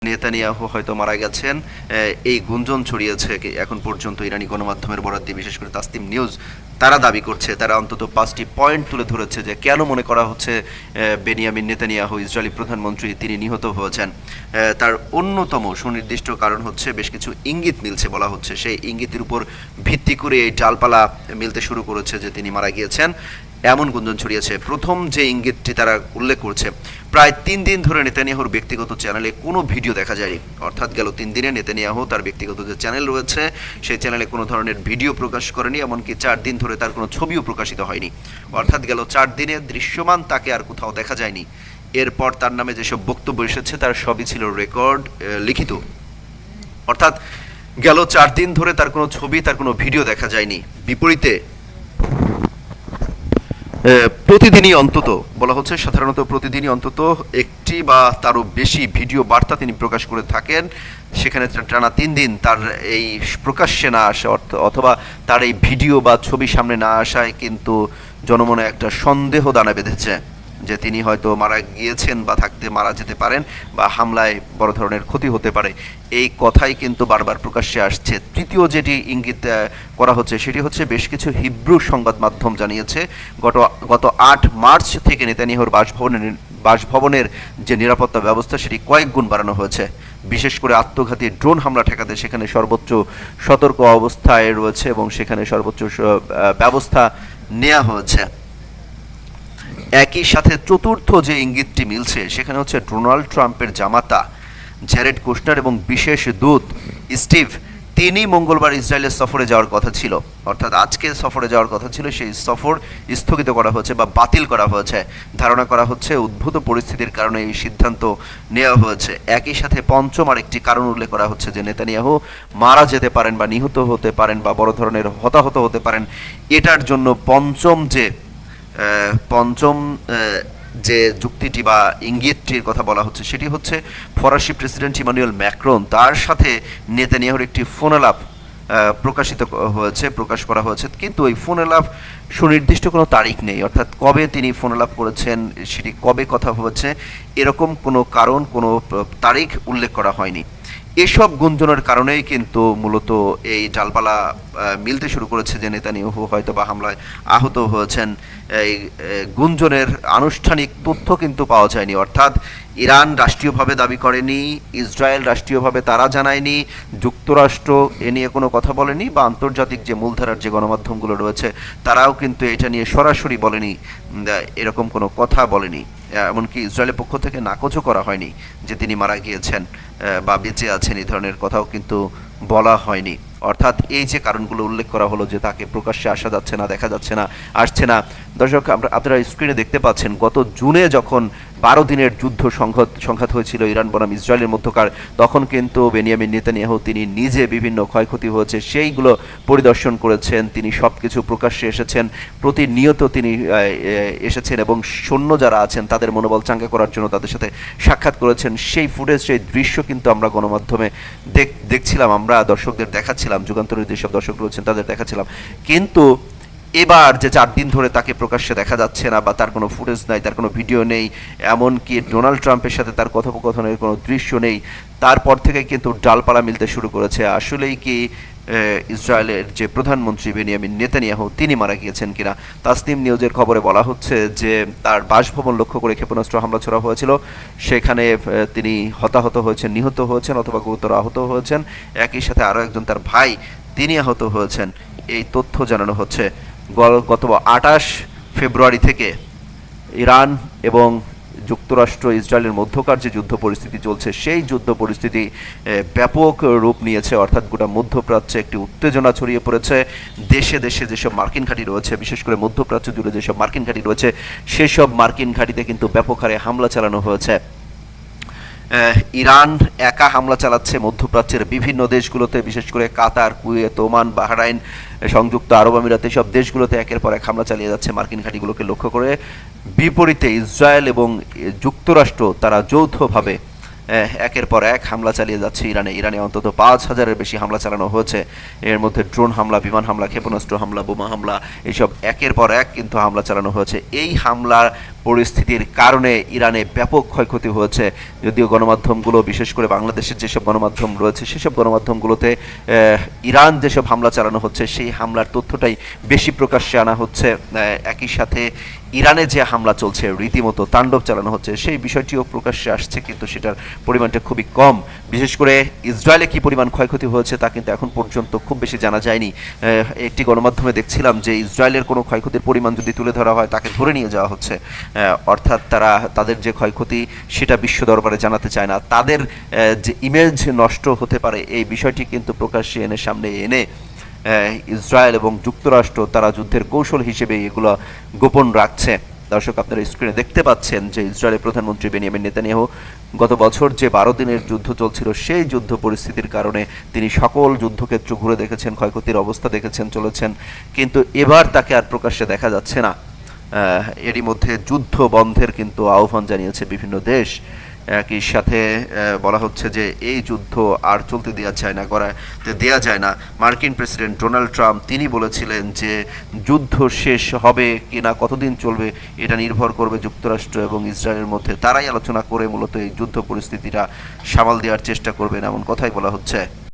Netanyahu হয়তো মারা গেছেন, এই গুঞ্জন ছড়িয়েছে এখন পর্যন্ত ইরানি গণমাধ্যমের বরাত দিয়ে, বিশেষ করে তাসনিম নিউজ। তারা দাবি করছে, তারা অন্তত 5টি পয়েন্ট তুলে ধরেছে যে কেন মনে করা হচ্ছে বেনিয়ামিন নেতানিয়াহু ইসরায়েলি প্রধানমন্ত্রী তিনি নিহত হয়েছেন। তার অন্যতম সুনির্দিষ্ট কারণ হচ্ছে বেশ কিছু ইঙ্গিত মিলছে বলা হচ্ছে, সেই ইঙ্গিতের উপর ভিত্তি করে এই ডালপালা মিলতে শুরু করেছে যে তিনি মারা গিয়েছেন, এমন গুঞ্জন ছড়িয়েছে। প্রথম যে ইঙ্গিতটি তারা উল্লেখ করছে, প্রায় 3 দিন ধরে নেতানিয়াহুর ব্যক্তিগত চ্যানেলে কোনো ভিডিও দেখা যায়নি। অর্থাৎ গেল 3 দিনে নেতানিয়াহু তার ব্যক্তিগত যে চ্যানেল রয়েছে সেই চ্যানেলে কোনো ধরনের ভিডিও প্রকাশ করেনি, এমনকি 4 দিন ধরে তার কোনো ছবিও প্রকাশিত হয়নি। অর্থাৎ গেল 4 দিনে দৃশ্যমান তাকে আর কোথাও দেখা যায়নি। এরপর তার নামে যেসব বক্তব্য এসেছে তার সবই ছিল রেকর্ড, লিখিত। অর্থাৎ গেল 4 দিন ধরে তার কোনো ছবি, তার কোনো ভিডিও দেখা যায়নি। বিপরীতে প্রতিদিনই অন্তত বলা হচ্ছে, সাধারণত প্রতিদিনই অন্তত একটি বা তারও বেশি ভিডিও বার্তা তিনি প্রকাশ করে থাকেন। সেখানে টানা 3 দিন তার এই প্রকাশ্যে না আসা অথবা তার এই ভিডিও বা ছবি সামনে না আসায় কিন্তু জনমনে একটা সন্দেহ দানা বেঁধেছে যে তিনি হয়তো মারা গিয়েছেন বা মারা যেতে পারেন বা হামলায় বড় ধরনের ক্ষতি হতে পারে। এই কথাই কিন্তু বারবার প্রকাশ্যে আসছে। তৃতীয় যেটি ইঙ্গিত করা হচ্ছে সেটি হচ্ছে, বেশ কিছু হিব্রু সংবাদ মাধ্যম জানিয়েছে গত 8 মার্চ থেকে নেতানিয়াহুর বাসভবনের যে নিরাপত্তা ব্যবস্থা সেটি কয়েক গুণ বাড়ানো হয়েছে। বিশেষ করে আত্মঘাতী ড্রোন হামলা ঠেকাতে সেখানে সর্বোচ্চ সতর্ক অবস্থায় রয়েছে এবং সেখানে সর্বোচ্চ ব্যবস্থা নেওয়া হয়েছে। একই সাথে চতুর্থ যে ইঙ্গিতটি মিলছে সেখানে হচ্ছে, ডোনাল্ড ট্রাম্পের জামাতা জ্যারেড কুশনার এবং বিশেষ দূত স্টিভ, তিনি মঙ্গলবার ইসরায়েলের সফরে যাওয়ার কথা ছিল। অর্থাৎ আজকে সফরে যাওয়ার কথা ছিল, সেই সফর স্থগিত করা হয়েছে বা বাতিল করা হয়েছে। ধারণা করা হচ্ছে উদ্ভূত পরিস্থিতির কারণে এই সিদ্ধান্ত নেওয়া হয়েছে। একই সাথে পঞ্চম আরেকটি কারণ উল্লেখ করা হচ্ছে যে নেতানিয়াহু মারা যেতে পারেন বা নিহত হতে পারেন বা বড় ধরনের হতাহত হতে পারেন। এটার জন্য পঞ্চম যে যুক্তিটি বা ইঙ্গিতটির কথা বলা হচ্ছে সেটি হচ্ছে, ফরাসি প্রেসিডেন্ট ইমানুয়েল ম্যাক্রন তার সাথে নেতানিয়াহুর একটি ফোন আলাপ প্রকাশ করা হয়েছে, কিন্তু ওই ফোন আলাপ সুনির্দিষ্ট কোনো তারিখ নেই। অর্থাৎ কবে তিনি ফোন আলাপ করেছেন, সেটি কবে কথা হয়েছে, এরকম কোনো কারণ, কোনো তারিখ উল্লেখ করা হয়নি। এসব গুঞ্জনের কারণেই কিন্তু মূলত এই ডালপালা মিলতে শুরু করেছে যে নেতানিয়াহু হয়তো বা হামলায় আহত হয়েছেন। এই গুঞ্জনের আনুষ্ঠানিক তথ্য কিন্তু পাওয়া যায়নি। অর্থাৎ ইরান রাষ্ট্রীয়ভাবে দাবি করেনি, ইসরায়েল রাষ্ট্রীয়ভাবে তারা জানায়নি, যুক্তরাষ্ট্র এ নিয়ে কোনো কথা বলেনি, বা আন্তর্জাতিক যে মূলধারার যে গণমাধ্যমগুলো রয়েছে তারাও কিন্তু এটা নিয়ে সরাসরি বলেনি, এরকম কোনো কথা বলেনি। এমনকি ইসরায়েলের পক্ষ থেকে নাকচও করা হয়নি যে তিনি মারা গিয়েছেন বা বেঁচে আছেন, এই ধরনের কথাও কিন্তু বলা হয়নি। অর্থাৎ এই যে কারণগুলো উল্লেখ করা হলো যে তাকে প্রকাশ্যে আসা যাচ্ছে না, দেখা যাচ্ছে না, আসছে না। দর্শক, আপনারা স্ক্রিনে দেখতে পাচ্ছেন, গত জুনে যখন 12 দিনের যুদ্ধ সংঘাত হয়েছিল ইরান বনাম ইসরায়েলের মধ্যকার, তখন কিন্তু বেনিয়ামিন নেতানিয়াহু তিনি নিজে বিভিন্ন ক্ষয়ক্ষতি হয়েছে সেইগুলো পরিদর্শন করেছেন। তিনি সব কিছু প্রকাশ্যে এসেছেন, প্রতিনিয়ত তিনি এসেছেন এবং সৈন্য যারা আছেন তাদের মনোবল চাঙ্গা করার জন্য তাদের সাথে সাক্ষাৎ করেছেন। সেই ফুটেজ, সেই দৃশ্য কিন্তু আমরা গণমাধ্যমে দেখছিলাম, আমরা দর্শকদের দেখাচ্ছিলাম, যুগান্তরের যেসব দর্শক রয়েছেন তাদের দেখাচ্ছিলাম। কিন্তু এবার যে 4 দিন ধরে তাকে প্রকাশ্যে দেখা যাচ্ছে না বা তার কোনো ফুটেজ নাই, তার কোনো ভিডিও নেই, এমনকি ডোনাল্ড ট্রাম্পের সাথে তার কথোপকথনের কোনো দৃশ্য নেই, তারপর থেকে কিন্তু ডালপালা মিলতে শুরু করেছে। আসলেই কি ইসরায়েলের যে প্রধানমন্ত্রী বেনিয়ামিন নেতানিয়াহু তিনি মারা গিয়েছেন কিনা? তাসনিম নিউজের খবরে বলা হচ্ছে যে তার বাসভবন লক্ষ্য করে ক্ষেপণাস্ত্র হামলা ছোড়া হয়েছিল, সেখানে তিনি হতাহত হয়েছেন, নিহত হয়েছেন অথবা গুরুতর আহত হয়েছেন। একই সাথে আরও একজন তার ভাই তিনি আহত হয়েছেন, এই তথ্য জানানো হচ্ছে। গত 28 ফেব্রুয়ারি থেকে ইরান এবং যুক্তরাষ্ট্র ইসরায়েলের মধ্যকার যে যুদ্ধ পরিস্থিতি চলছে সেই যুদ্ধ পরিস্থিতি ব্যাপক রূপ নিয়েছে। অর্থাৎ গোটা মধ্যপ্রাচ্যে একটি উত্তেজনা ছড়িয়ে পড়েছে। দেশে দেশে যেসব মার্কিন ঘাঁটি রয়েছে, বিশেষ করে মধ্যপ্রাচ্য জুড়ে যেসব মার্কিন ঘাঁটি রয়েছে সেসব মার্কিন ঘাঁটিতে কিন্তু ব্যাপক হারে হামলা চালানো হয়েছে। ইরান একা হামলা চালাচ্ছে মধ্যপ্রাচ্যের বিভিন্ন দেশগুলোতে, বিশেষ করে কাতার, কুয়েত, ওমান, বাহরাইন, সংযুক্ত আরব আমিরাত, সব দেশগুলোতে একের পর এক হামলা চালিয়ে যাচ্ছে মার্কিন ঘাঁটিগুলোকে লক্ষ্য করে। বিপরীতে ইসরায়েল এবং যুক্তরাষ্ট্র তারা যৌথভাবে একের পর এক হামলা চালিয়ে যাচ্ছে ইরানে অন্তত 5000-এর বেশি হামলা চালানো হয়েছে। এর মধ্যে ড্রোন হামলা, বিমান হামলা, ক্ষেপণাস্ত্র হামলা, বোমা হামলা, এইসব একের পর এক কিন্তু হামলা চালানো হয়েছে। এই হামলার পরিস্থিতির কারণে ইরানে ব্যাপক ক্ষয়ক্ষতি হয়েছে। যদিও গণমাধ্যমগুলো, বিশেষ করে বাংলাদেশের যেসব গণমাধ্যম রয়েছে সেসব গণমাধ্যমগুলোতে ইরান যেসব হামলা চালানো হচ্ছে সেই হামলার তথ্যটাই বেশি প্রকাশ্যে আনা হচ্ছে। একই সাথে ইরানে যে হামলা চলছে, রীতিমতো তাণ্ডব চালানো হচ্ছে, সেই বিষয়টিও প্রকাশ্যে আসছে, কিন্তু সেটার পরিমাণটা খুবই কম। বিশেষ করে ইসরায়েলে কি পরিমাণ ক্ষয়ক্ষতি হয়েছে তা কিন্তু এখন পর্যন্ত খুব বেশি জানা যায়নি। একটি গণমাধ্যমে দেখছিলাম যে ইসরায়েলের কোনো ক্ষয়ক্ষতির পরিমাণ যদি তুলে ধরা হয় তাকে ধরে নিয়ে যাওয়া হচ্ছে। অর্থাৎ তাদের যে ক্ষয়ক্ষতি সেটা বিশ্ব দরবারে জানাতে চায় না। তাদের যে ইমেজ নষ্ট হতে পারে এই বিষয়টি কিন্তু প্রকাশ্যে সামনে এনে ইসরায়েল এবং যুক্তরাষ্ট্র তারা যুদ্ধের কৌশল হিসেবে এগুলো গোপন রাখছে। দর্শক, আপনারা স্ক্রিনে দেখতে পাচ্ছেন যে ইসরায়েলের প্রধানমন্ত্রী বেনিয়ামিন নেতানিয়াহু গত বছর যে 12 দিনের যুদ্ধ চলছিল সেই যুদ্ধ পরিস্থিতির কারণে তিনি সকল যুদ্ধক্ষেত্র ঘুরে দেখেছেন, ক্ষয়ক্ষতির অবস্থা দেখেছেন, চলেছেন, কিন্তু এবার তাকে আর প্রকাশ্যে দেখা যাচ্ছে না। এরই মধ্যে যুদ্ধ বন্ধের কিন্তু আহ্বান জানিয়েছে বিভিন্ন দেশ। একই সাথে বলা হচ্ছে যে এই যুদ্ধ আর চলতে দেওয়া যায় না। মার্কিন প্রেসিডেন্ট ডোনাল্ড ট্রাম্প তিনি বলেছিলেন যে যুদ্ধ শেষ হবে কিনা, কতদিন চলবে, এটা নির্ভর করবে যুক্তরাষ্ট্র এবং ইসরায়েলের মধ্যে। তারাই আলোচনা করে মূলত এই যুদ্ধ পরিস্থিতিটা সামাল দেওয়ার চেষ্টা করবেন, এমন কথাই বলা হচ্ছে।